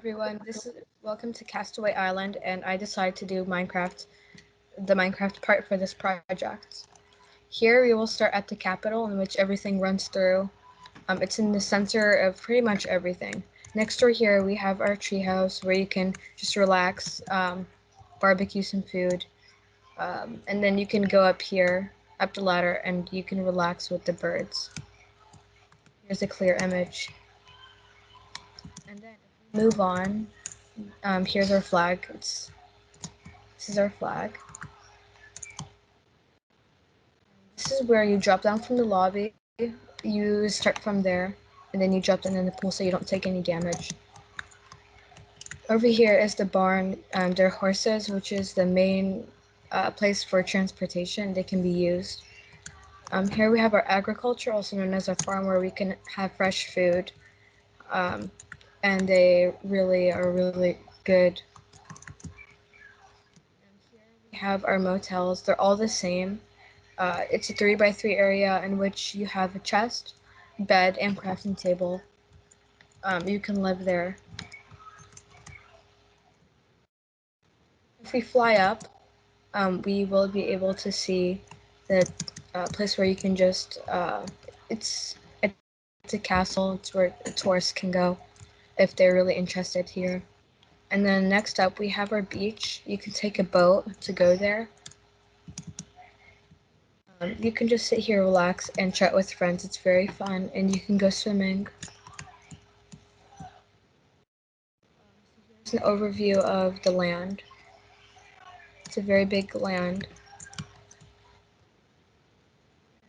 everyone. This is welcome to Castaway Island, and I decided to do the Minecraft part for this project. Here we will start at the capital, in which everything runs through. It's in the center of pretty much everything. Next door here we have our treehouse, where you can just relax, barbecue some food, and then you can go up here, up the ladder, and you can relax with the birds. Here's a clear image. And then if we move on, here's our flag. This is our flag. This is where you drop down from the lobby. You start from there, and then you drop down in the pool so you don't take any damage. Over here is the barn. There are horses, which is the main place for transportation. They can be used. Here we have our agriculture, also known as a farm, where we can have fresh food, um, and they really are really good. And here we have our motels. They're all the same. It's a 3x3 area in which you have a chest, bed, and crafting table. You can live there. If we fly up, we will be able to see the place where you can just. It's a castle. It's where tourists can go if they're really interested here. And then next up, we have our beach. You can take a boat to go there. You can just sit here, relax, and chat with friends. It's very fun, and you can go swimming. Here's an overview of the land. It's a very big land.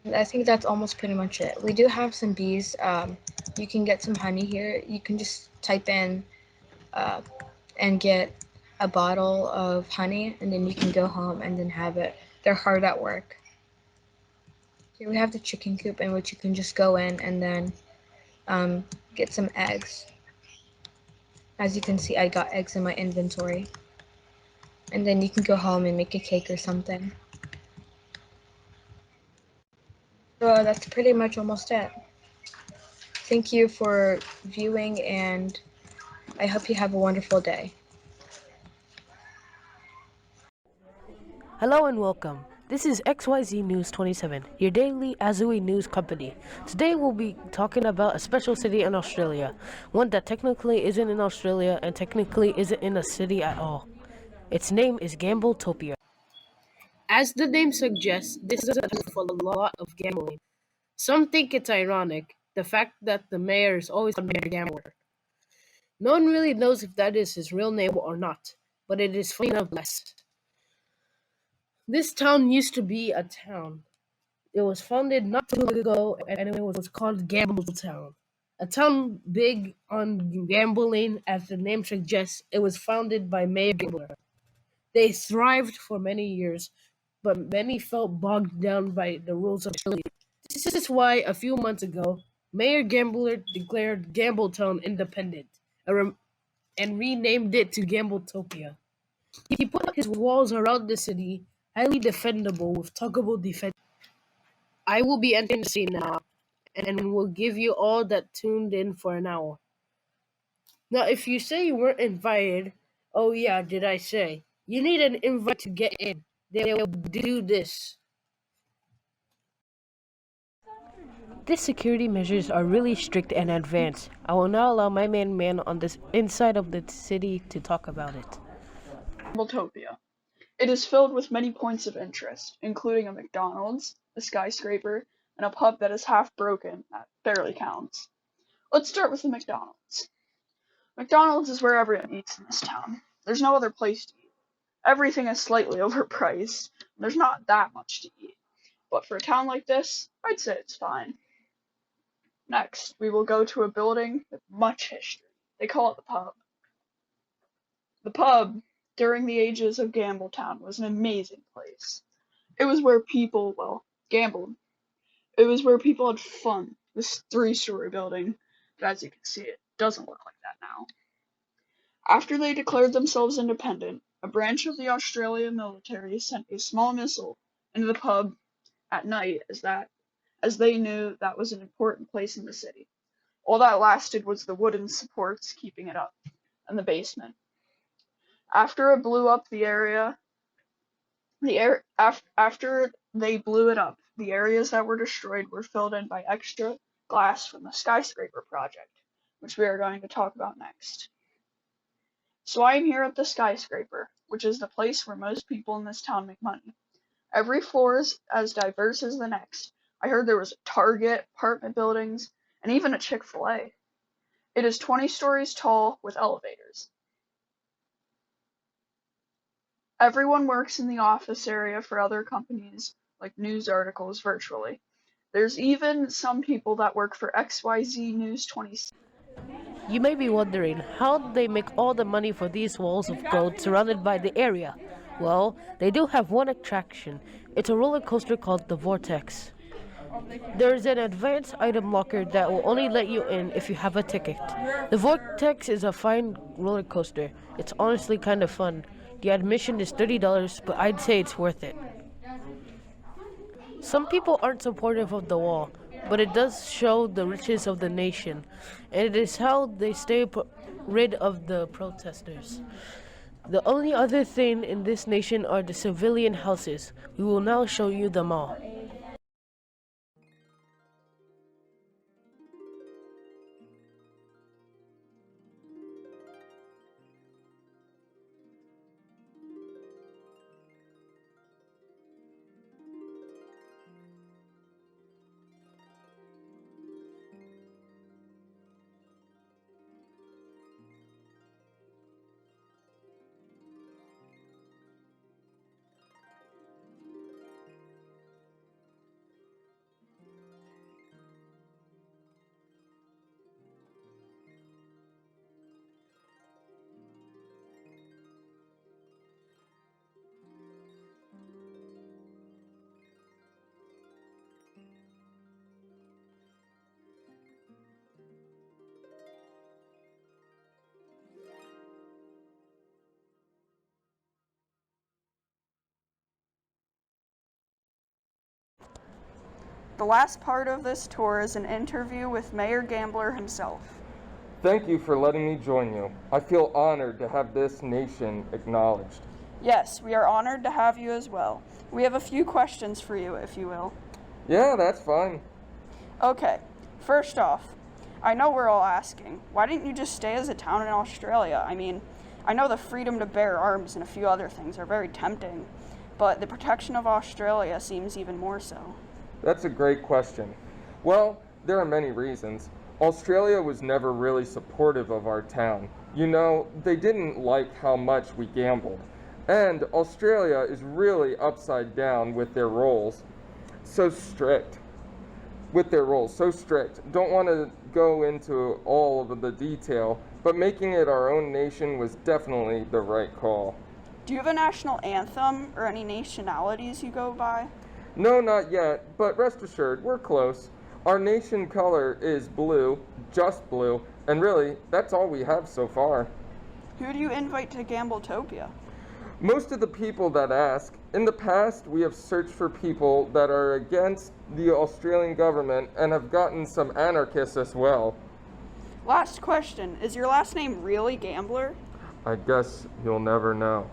And I think that's almost pretty much it. We do have some bees. You can get some honey here. You can just type in uh, and get a bottle of honey, and then you can go home and then have it. They're hard at work. Here we have the chicken coop in which you can just go in and then um, get some eggs. As you can see, I got eggs in my inventory. And then you can go home and make a cake or something. So that's pretty much almost it. Thank you for viewing, and I hope you have a wonderful day. Hello and welcome. This is XYZ News 27, your daily Azui news company. Today we'll be talking about a special city in Australia, one that technically isn't in Australia and technically isn't in a city at all. Its name is Gambletopia. As the name suggests, this is a town full of a lot of gambling. Some think it's ironic, the fact that the mayor is always a mayor gambler. No one really knows if that is his real name or not, but it is funny nonetheless. This town used to be a town. It was founded not too long ago, and it was called Gambletown. A town big on gambling, as the name suggests. It was founded by Mayor Gambler. They thrived for many years, but many felt bogged down by the rules of the league. This is why a few months ago, Mayor Gambler declared Gambletown independent and renamed it to Gambletopia. He put his walls around the city, highly defendable with tuggable defense. I will be entering the scene now, and will give you all that tuned in for an hour. Now, if you say you weren't invited, oh yeah, did I say? You need an invite to get in. They will do this. These security measures are really strict and advanced. I will now allow my man on this inside of the city to talk about it. Gambletopia. It is filled with many points of interest, including a McDonald's, a skyscraper, and a pub that is half broken that barely counts. Let's start with the McDonald's. McDonald's is where everyone eats in this town. There's no other place to eat. Everything is slightly overpriced, and there's not that much to eat. But for a town like this, I'd say it's fine. Next, we will go to a building with much history. They call it the pub. The pub, during the ages of Gambletown, was an amazing place. It was where people, well, gambled. It was where people had fun. This three-story building, but as you can see, it doesn't look like that now. After they declared themselves independent, a branch of the Australian military sent a small missile into the pub at night as they knew that was an important place in the city. All that lasted was the wooden supports keeping it up. and the basement. After it blew up after they blew it up, the areas that were destroyed were filled in by extra glass from the skyscraper project, which we are going to talk about next. So I am here at the skyscraper, which is the place where most people in this town make money. Every floor is as diverse as the next. I heard there was a Target, apartment buildings, and even a Chick-fil-A. It is 20 stories tall with elevators. Everyone works in the office area for other companies, like news articles virtually. There's even some people that work for XYZ News 27. You may be wondering, how do they make all the money for these walls of gold surrounded by the area? Well, they do have one attraction. It's a roller coaster called the Vortex. There is an advanced item locker that will only let you in if you have a ticket. The Vortex is a fine roller coaster. It's honestly kind of fun. The admission is $30, but I'd say it's worth it. Some people aren't supportive of the wall, but it does show the riches of the nation, and it is how they stay rid of the protesters. The only other thing in this nation are the civilian houses. We will now show you them all. The last part of this tour is an interview with Mayor Gambler himself. Thank you for letting me join you. I feel honored to have this nation acknowledged. Yes, we are honored to have you as well. We have a few questions for you, if you will. Yeah, that's fine. Okay, first off, I know we're all asking, why didn't you just stay as a town in Australia? I mean, I know the freedom to bear arms and a few other things are very tempting, but the protection of Australia seems even more so. That's a great question. Well, there are many reasons. Australia was never really supportive of our town. You know, they didn't like how much we gambled. And Australia is really upside down with their rules. So strict. Don't want to go into all of the detail, but making it our own nation was definitely the right call. Do you have a national anthem or any nationalities you go by? No, not yet, but rest assured, we're close. Our nation color is blue, just blue, and really, that's all we have so far. Who do you invite to Gambletopia? Most of the people that ask. In the past, we have searched for people that are against the Australian government and have gotten some anarchists as well. Last question, is your last name really Gambler? I guess you'll never know.